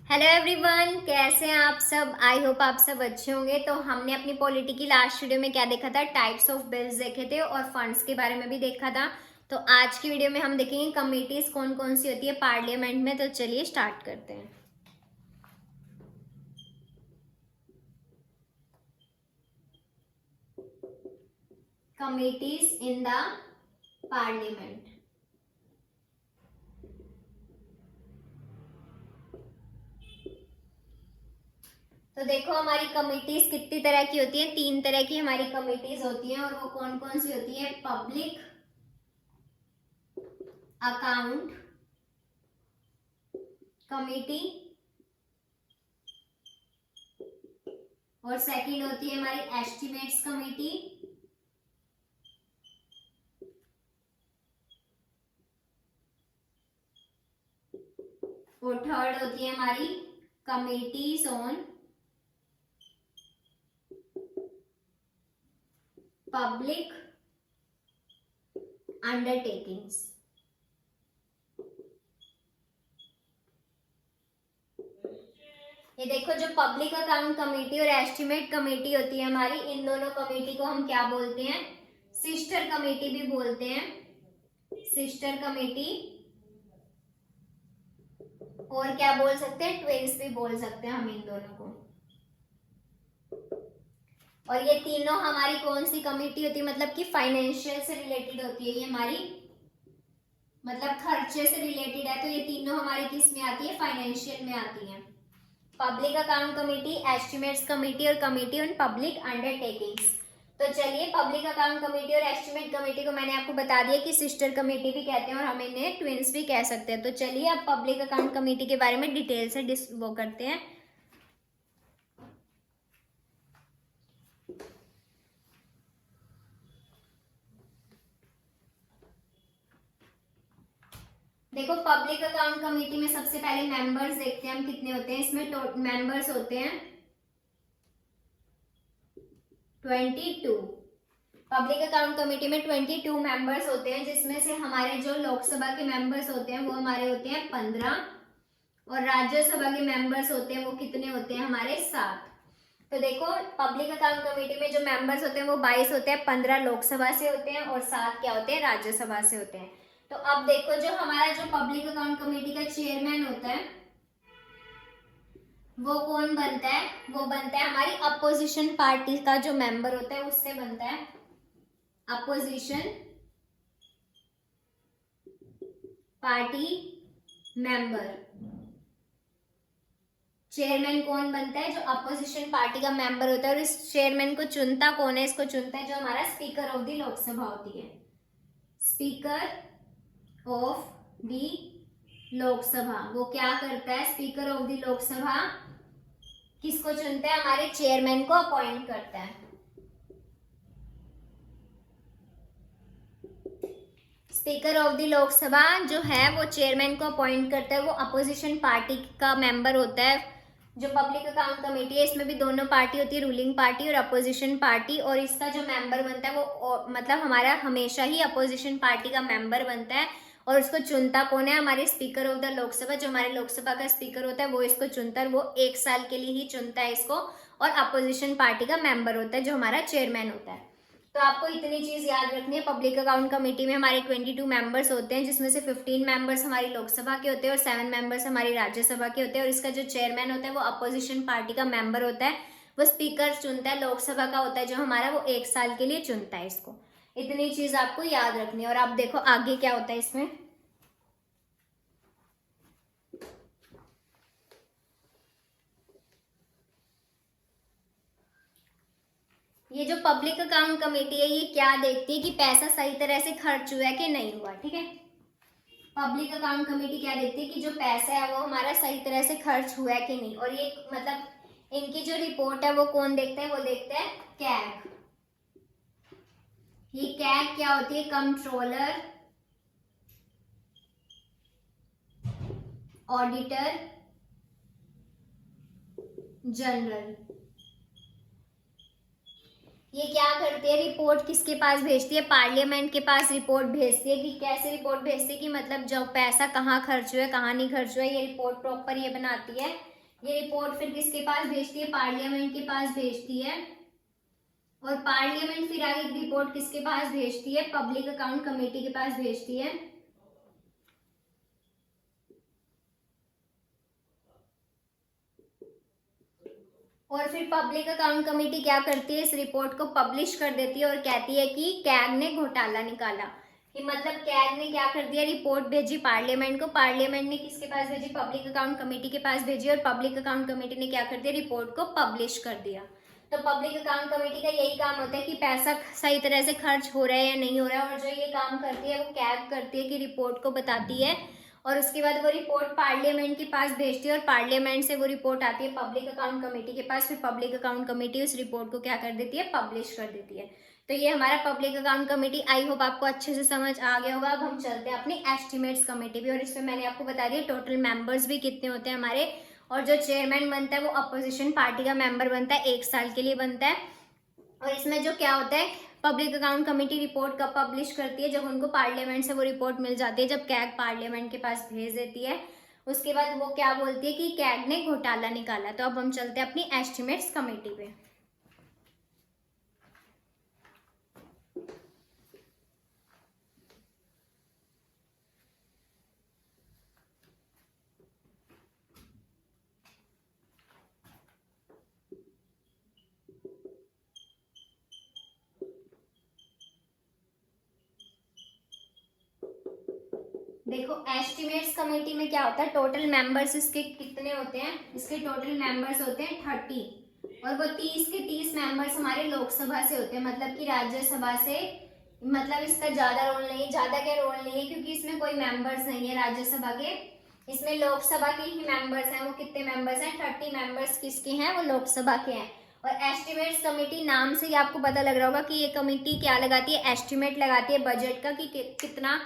Hello everyone, कैसे हैं आप सब। आई होप आप सब अच्छे होंगे। तो हमने अपनी पॉलिटी की लास्ट वीडियो में क्या देखा था, टाइप्स ऑफ बिल्स देखे थे और फंड्स के बारे में भी देखा था। तो आज की वीडियो में हम देखेंगे कमेटीज कौन कौन सी होती है पार्लियामेंट में। तो चलिए स्टार्ट करते हैं। Committees in the parliament. तो देखो हमारी कमिटीज कितनी तरह की होती है, 3 तरह की हमारी कमिटीज होती हैं। और वो कौन कौन सी होती है, पब्लिक अकाउंट कमेटी, और सेकंड होती है हमारी एस्टिमेट्स कमेटी, और थर्ड होती है हमारी कमिटीज ऑन पब्लिक अंडरटेकिंग्स। ये देखो जो पब्लिक अकाउंट कमेटी और एस्टिमेट कमेटी होती है हमारी, इन दोनों कमेटी को हम क्या बोलते हैं, सिस्टर कमेटी भी बोलते हैं, सिस्टर कमेटी। और क्या बोल सकते हैं, ट्विन्स भी बोल सकते हैं हम इन दोनों को। और ये तीनों हमारी कौन सी कमेटी होती है, मतलब कि फाइनेंशियल से रिलेटेड होती है। ये हमारी मतलब खर्चे से रिलेटेड है। तो ये तीनों हमारी किस में आती है, फाइनेंशियल में आती है। Public account committee, estimates committee और कमेटी ऑन पब्लिक अंडरटेकिंग्स। तो चलिए, पब्लिक अकाउंट कमेटी और एस्टिमेट कमेटी को मैंने आपको बता दिया कि सिस्टर कमेटी भी कहते हैं और हम इन्हें ट्विन्स भी कह सकते हैं। तो चलिए अब पब्लिक अकाउंट कमेटी के बारे में डिटेल से वो करते हैं। देखो पब्लिक अकाउंट कमेटी में सबसे पहले मेंबर्स देखते हैं हम कितने होते हैं। इसमें मेंबर्स होते हैं 22। पब्लिक अकाउंट कमेटी में 22 मेंबर्स होते हैं, जिसमें से हमारे जो लोकसभा के मेंबर्स होते हैं वो हमारे होते हैं 15, और राज्यसभा के मेंबर्स होते हैं वो कितने होते हैं हमारे 7। तो देखो पब्लिक अकाउंट कमेटी में जो मेंबर्स होते हैं वो 22 होते हैं, 15 लोकसभा से होते हैं और 7 क्या होते हैं, राज्यसभा से होते हैं। तो अब देखो जो हमारा जो पब्लिक अकाउंट कमेटी का चेयरमैन होता है वो कौन बनता है, वो बनता है हमारी अपोजिशन पार्टी का जो मेंबर होता है उससे बनता है, अपोजिशन पार्टी मेंबर। चेयरमैन कौन बनता है, जो अपोजिशन पार्टी का मेंबर होता है। और इस चेयरमैन को चुनता कौन है, इसको चुनता है जो हमारा स्पीकर ऑफ द लोकसभा होती है, स्पीकर ऑफ द लोकसभा। वो क्या करता है, स्पीकर ऑफ द लोकसभा किसको चुनता है, हमारे चेयरमैन को अपॉइंट करता है। स्पीकर ऑफ द लोकसभा जो है वो चेयरमैन को अपॉइंट करता है। वो अपोजिशन पार्टी का मेंबर होता है। जो पब्लिक अकाउंट कमेटी है इसमें भी दोनों पार्टी होती है, रूलिंग पार्टी और अपोजिशन पार्टी। और इसका जो मेंबर बनता है वो मतलब हमारा हमेशा ही अपोजिशन पार्टी का मेंबर बनता है। और उसको चुनता कौन है, हमारे स्पीकर ऑफ द लोकसभा। जो हमारे लोकसभा का स्पीकर होता है वो इसको चुनता है, वो 1 साल के लिए ही चुनता है इसको। और अपोजिशन पार्टी का मेंबर होता है जो हमारा चेयरमैन होता है। तो आपको इतनी चीज याद रखनी है। पब्लिक अकाउंट कमेटी में हमारे 22 मेंबर्स होते हैं, जिसमें से 15 मेंबर्स हमारी लोकसभा के होते हैं और 7 मेंबर्स हमारी राज्यसभा के होते हैं। और इसका जो चेयरमैन होता है वो अपोजिशन पार्टी का मेंबर होता है। वो स्पीकर चुनता है, लोकसभा का होता है जो हमारा, वो 1 साल के लिए चुनता है इसको। इतनी चीज आपको याद रखनी है। और आप देखो आगे क्या होता है इसमें। ये जो पब्लिक अकाउंट कमेटी है ये क्या देखती है कि पैसा सही तरह से खर्च हुआ है कि नहीं हुआ। ठीक है, पब्लिक अकाउंट कमेटी क्या देखती है कि जो पैसा है वो हमारा सही तरह से खर्च हुआ है कि नहीं। और ये मतलब इनकी जो रिपोर्ट है वो कौन देखता है, वो देखता है कैग। ये कैग क्या होती है, कंट्रोलर ऑडिटर जनरल। ये क्या करती है, रिपोर्ट किसके पास भेजती है, पार्लियामेंट के पास रिपोर्ट भेजती है। कि कैसे रिपोर्ट भेजती है, कि मतलब जो पैसा कहाँ खर्च हुआ है कहाँ नहीं खर्च हुआ है, ये रिपोर्ट प्रॉपर ये बनाती है। ये रिपोर्ट फिर किसके पास भेजती है, पार्लियामेंट के पास भेजती है, और पार्लियामेंट फिर आगे रिपोर्ट किसके पास भेजती है, पब्लिक अकाउंट कमेटी के पास भेजती है। और फिर पब्लिक अकाउंट कमेटी क्या करती है, इस रिपोर्ट को पब्लिश कर देती है और कहती है कि कैग ने घोटाला निकाला। कि मतलब कैग ने क्या कर दिया, रिपोर्ट भेजी पार्लियामेंट को, पार्लियामेंट ने किसके पास भेजी, पब्लिक अकाउंट कमेटी के पास भेजी, और पब्लिक अकाउंट कमेटी ने क्या कर दिया, रिपोर्ट को पब्लिश कर दिया। तो पब्लिक अकाउंट कमेटी का यही काम होता है कि पैसा सही तरह से खर्च हो रहा है या नहीं हो रहा है, और जो ये काम करती है वो कैग करती है कि रिपोर्ट को बताती है, और उसके बाद वो रिपोर्ट पार्लियामेंट के पास भेजती है, और पार्लियामेंट से वो रिपोर्ट आती है पब्लिक अकाउंट कमेटी के पास, फिर पब्लिक अकाउंट कमेटी उस रिपोर्ट को क्या कर देती है, पब्लिश कर देती है। तो ये हमारा public account committee, I hope आपको अच्छे से समझ आ गया होगा। अब हम चलते हैं अपनी एस्टिमेट्स कमेटी भी, और इसमें मैंने आपको बता दिया टोटल मेंबर्स भी कितने होते हैं हमारे, और जो चेयरमैन बनता है वो अपोजिशन पार्टी का मेंबर बनता है, 1 साल के लिए बनता है। और इसमें जो क्या होता है, पब्लिक अकाउंट कमेटी रिपोर्ट कब पब्लिश करती है, जब उनको पार्लियामेंट से वो रिपोर्ट मिल जाती है, जब कैग पार्लियामेंट के पास भेज देती है, उसके बाद वो क्या बोलती है कि कैग ने घोटाला निकाला। तो अब हम चलते हैं अपनी एस्टिमेट्स कमेटी पे। देखो एस्टिमेट्स कमेटी में क्या होता है, टोटल मेंबर्स इसके कितने होते हैं, इसके टोटल मेंबर्स होते हैं 30, और वो 30 के 30 मेंबर्स हमारे लोकसभा से होते हैं, मतलब कि राज्यसभा से। मतलब इसका ज्यादा रोल नहीं है, ज्यादा क्या रोल नहीं है, क्योंकि इसमें कोई मेंबर्स नहीं है राज्यसभा के, इसमें लोकसभा के ही मेंबर्स हैं। वो कितने मेंबर्स हैं, 30 मेंबर्स किसके हैं, वो लोकसभा के हैं। और एस्टिमेट्स कमेटी नाम से ही आपको पता लग रहा होगा कि ये कमेटी क्या लगाती है, एस्टिमेट लगाती है बजट का, कि कितना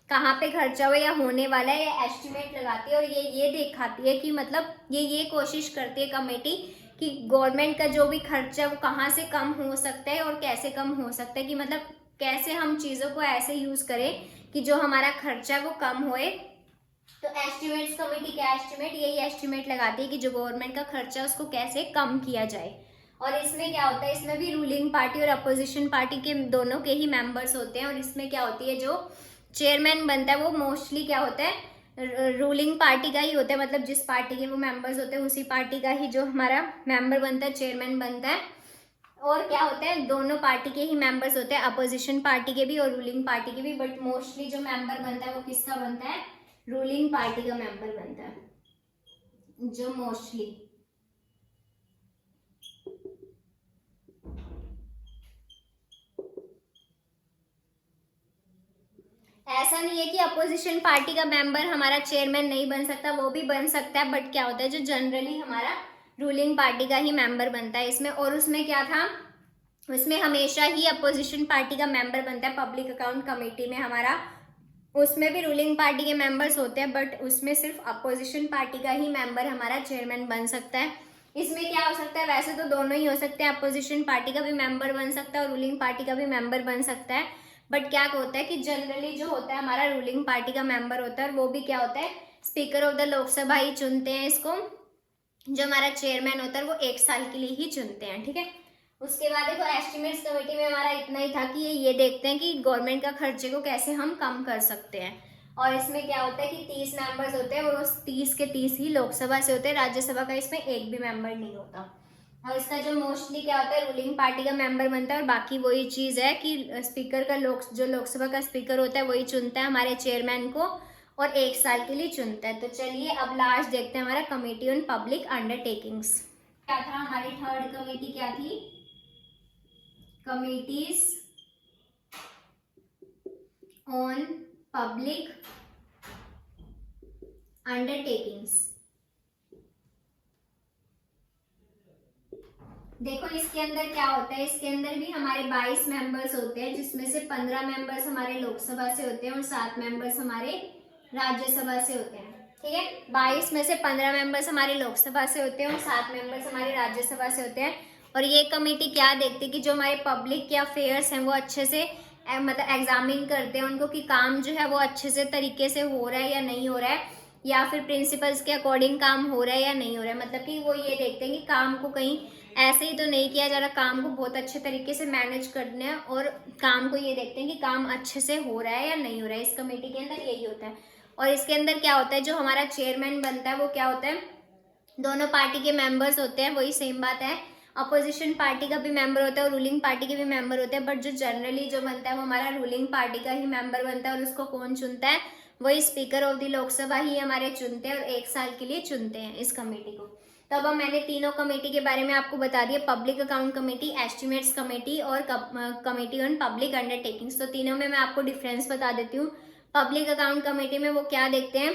कहाँ पे खर्चा हुआ या होने वाला है, ये एस्टिमेट लगाती है। और ये दिखाती है कि मतलब ये कोशिश करती है कमेटी कि गवर्नमेंट का जो भी खर्चा है वो कहाँ से कम हो सकता है और कैसे कम हो सकता है, कि मतलब कैसे हम चीज़ों को ऐसे यूज करें कि जो हमारा खर्चा है वो कम होए। तो एस्टिमेट्स कमेटी क्या एस्टिमेट, यही एस्टिमेट लगाती है कि जो गवर्नमेंट का खर्चा है उसको कैसे कम किया जाए। और इसमें क्या होता है, इसमें भी रूलिंग पार्टी और अपोजिशन पार्टी के दोनों के ही मेंबर्स होते हैं। और इसमें क्या होती है, जो चेयरमैन बनता है वो मोस्टली क्या होता है, रूलिंग पार्टी का ही होता है, मतलब जिस पार्टी के वो मेंबर्स होते हैं उसी पार्टी का ही जो हमारा मेंबर बनता है, चेयरमैन बनता है। और क्या होता है, दोनों पार्टी के ही मेंबर्स होते हैं, अपोजिशन पार्टी के भी और रूलिंग पार्टी के भी, बट मोस्टली जो मेंबर बनता है वो किसका बनता है, रूलिंग पार्टी का मेंबर बनता है, जो मोस्टली। ऐसा नहीं है कि अपोजिशन पार्टी का मेंबर हमारा चेयरमैन नहीं बन सकता, वो भी बन सकता है, बट क्या होता है, जो जनरली हमारा रूलिंग पार्टी का ही मेंबर बनता है इसमें। और उसमें क्या था, उसमें हमेशा ही अपोजिशन पार्टी का मेंबर बनता है पब्लिक अकाउंट कमेटी में हमारा, उसमें भी रूलिंग पार्टी के मेंबर्स होते हैं, बट उसमें सिर्फ अपोजिशन पार्टी का ही मेंबर हमारा चेयरमैन बन सकता है। इसमें क्या हो सकता है, वैसे तो दोनों ही हो सकते हैं, अपोजिशन पार्टी का भी मेंबर बन सकता है और रूलिंग पार्टी का भी मेंबर बन सकता है, बट क्या होता है कि जनरली जो होता है हमारा रूलिंग पार्टी का मेंबर होता है, और वो भी क्या होता है, स्पीकर ऑफ द लोकसभा ही चुनते हैं इसको। जो हमारा चेयरमैन होता है वो 1 साल के लिए ही चुनते हैं, ठीक है। उसके बाद देखो एस्टिमेट्स कमेटी में हमारा इतना ही था कि ये देखते हैं कि गवर्नमेंट का खर्चे को कैसे हम कम कर सकते हैं। और इसमें क्या होता है कि 30 मेंबर्स होते हैं, और उस 30 के 30 ही लोकसभा से होते हैं, राज्यसभा का इसमें एक भी मेंबर नहीं होता। और इसका जो मोस्टली क्या होता है, रूलिंग पार्टी का मेंबर बनता है, और बाकी वही चीज़ है कि स्पीकर का जो लोकसभा का स्पीकर होता है वही चुनता है हमारे चेयरमैन को, और 1 साल के लिए चुनता है। तो चलिए अब लास्ट देखते हैं हमारा कमेटी ऑन पब्लिक अंडरटेकिंग्स क्या था। हमारी थर्ड कमेटी क्या थी, कमिटीज ऑन पब्लिक अंडरटेकिंग्स। देखो इसके अंदर क्या होता है, इसके अंदर भी हमारे 22 मेंबर्स होते हैं, जिसमें से 15 मेंबर्स हमारे लोकसभा से होते हैं और 7 मेंबर्स हमारे राज्यसभा से होते हैं, ठीक है। 22 में से 15 मेंबर्स हमारे लोकसभा से होते हैं और 7 मेंबर्स हमारे राज्यसभा से होते हैं। और ये कमेटी क्या देखती है कि जो हमारे पब्लिक के अफेयर्स हैं वो अच्छे से मतलब एग्जामिन करते हैं उनको, कि काम जो है वो अच्छे से तरीके से हो रहा है या नहीं हो रहा है। या फिर प्रिंसिपल्स के अकॉर्डिंग काम हो रहा है या नहीं हो रहा है। मतलब कि वो ये देखते हैं कि काम को कहीं ऐसे ही तो नहीं किया जा रहा, काम को बहुत अच्छे तरीके से मैनेज करना है और काम को ये देखते हैं कि काम अच्छे से हो रहा है या नहीं हो रहा है। इस कमेटी के अंदर यही होता है। और इसके अंदर क्या होता है, जो हमारा चेयरमैन बनता है वो क्या होता है, दोनों पार्टी के मेंबर्स होते हैं, वही सेम बात है। अपोजिशन पार्टी का भी मेंबर होता है और रूलिंग पार्टी के भी मेंबर होते हैं, बट जो जनरली जो बनता है वो हमारा रूलिंग पार्टी का ही मेंबर बनता है। और उसको कौन चुनता है, वही स्पीकर ऑफ द लोकसभा ही हमारे चुनते हैं और 1 साल के लिए चुनते हैं इस कमेटी को। तो अब मैंने तीनों कमेटी के बारे में आपको बता दिया, public account committee, estimates committee और कमेटी ऑन पब्लिक अंडरटेकिंग्स। तो तीनों में मैं आपको डिफरेंस बता देती हूँ। पब्लिक अकाउंट कमेटी में वो क्या देखते हैं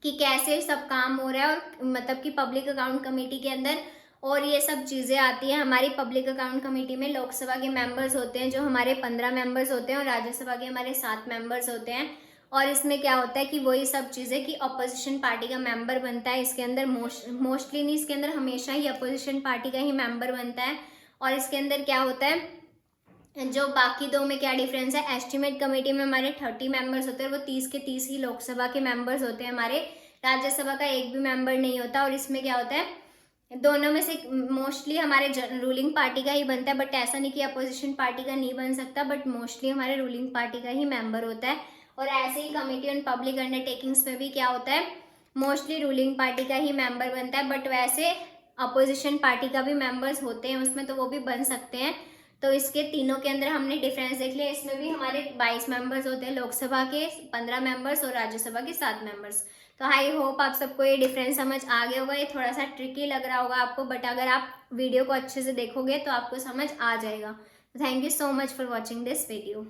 कि कैसे सब काम हो रहा है, और मतलब कि पब्लिक अकाउंट कमेटी के अंदर और ये सब चीज़ें आती हैं। हमारी पब्लिक अकाउंट कमेटी में लोकसभा के मेंबर्स होते हैं जो हमारे 15 मेंबर्स होते हैं और राज्यसभा के हमारे 7 मेंबर्स होते हैं। और इसमें क्या होता है कि वही सब चीज़ें कि अपोजिशन पार्टी का मेंबर बनता है इसके अंदर, मोस्टली नहीं, इसके अंदर हमेशा ही अपोजिशन पार्टी का ही मेंबर बनता है। और इसके अंदर क्या होता है, जो बाकी दो में क्या डिफरेंस है, एस्टिमेट कमेटी में हमारे 30 मेंबर्स होते हैं, वो 30 के 30 ही लोकसभा के मेंबर्स होते हैं, हमारे राज्यसभा का एक भी मेंबर नहीं होता। और इसमें क्या होता है, दोनों में से मोस्टली हमारे रूलिंग पार्टी का ही बनता है, बट ऐसा नहीं कि अपोजिशन पार्टी का नहीं बन सकता, बट मोस्टली हमारे रूलिंग पार्टी का ही मेंबर होता है। और ऐसे ही कमेटी ऑन पब्लिक अंडरटेकिंग्स में भी क्या होता है, मोस्टली रूलिंग पार्टी का ही मेंबर बनता है, बट वैसे अपोजिशन पार्टी का भी मेंबर्स होते हैं उसमें, तो वो भी बन सकते हैं। तो इसके तीनों के अंदर हमने डिफरेंस देख लिया। इसमें भी हमारे 22 मेंबर्स होते हैं, लोकसभा के 15 मेंबर्स और राज्यसभा के 7 मेंबर्स। तो आई होप आप सबको ये डिफरेंस समझ आ गया होगा। ये थोड़ा सा ट्रिकी लग रहा होगा आपको, बट अगर आप वीडियो को अच्छे से देखोगे तो आपको समझ आ जाएगा। Thank you so much for watching this video.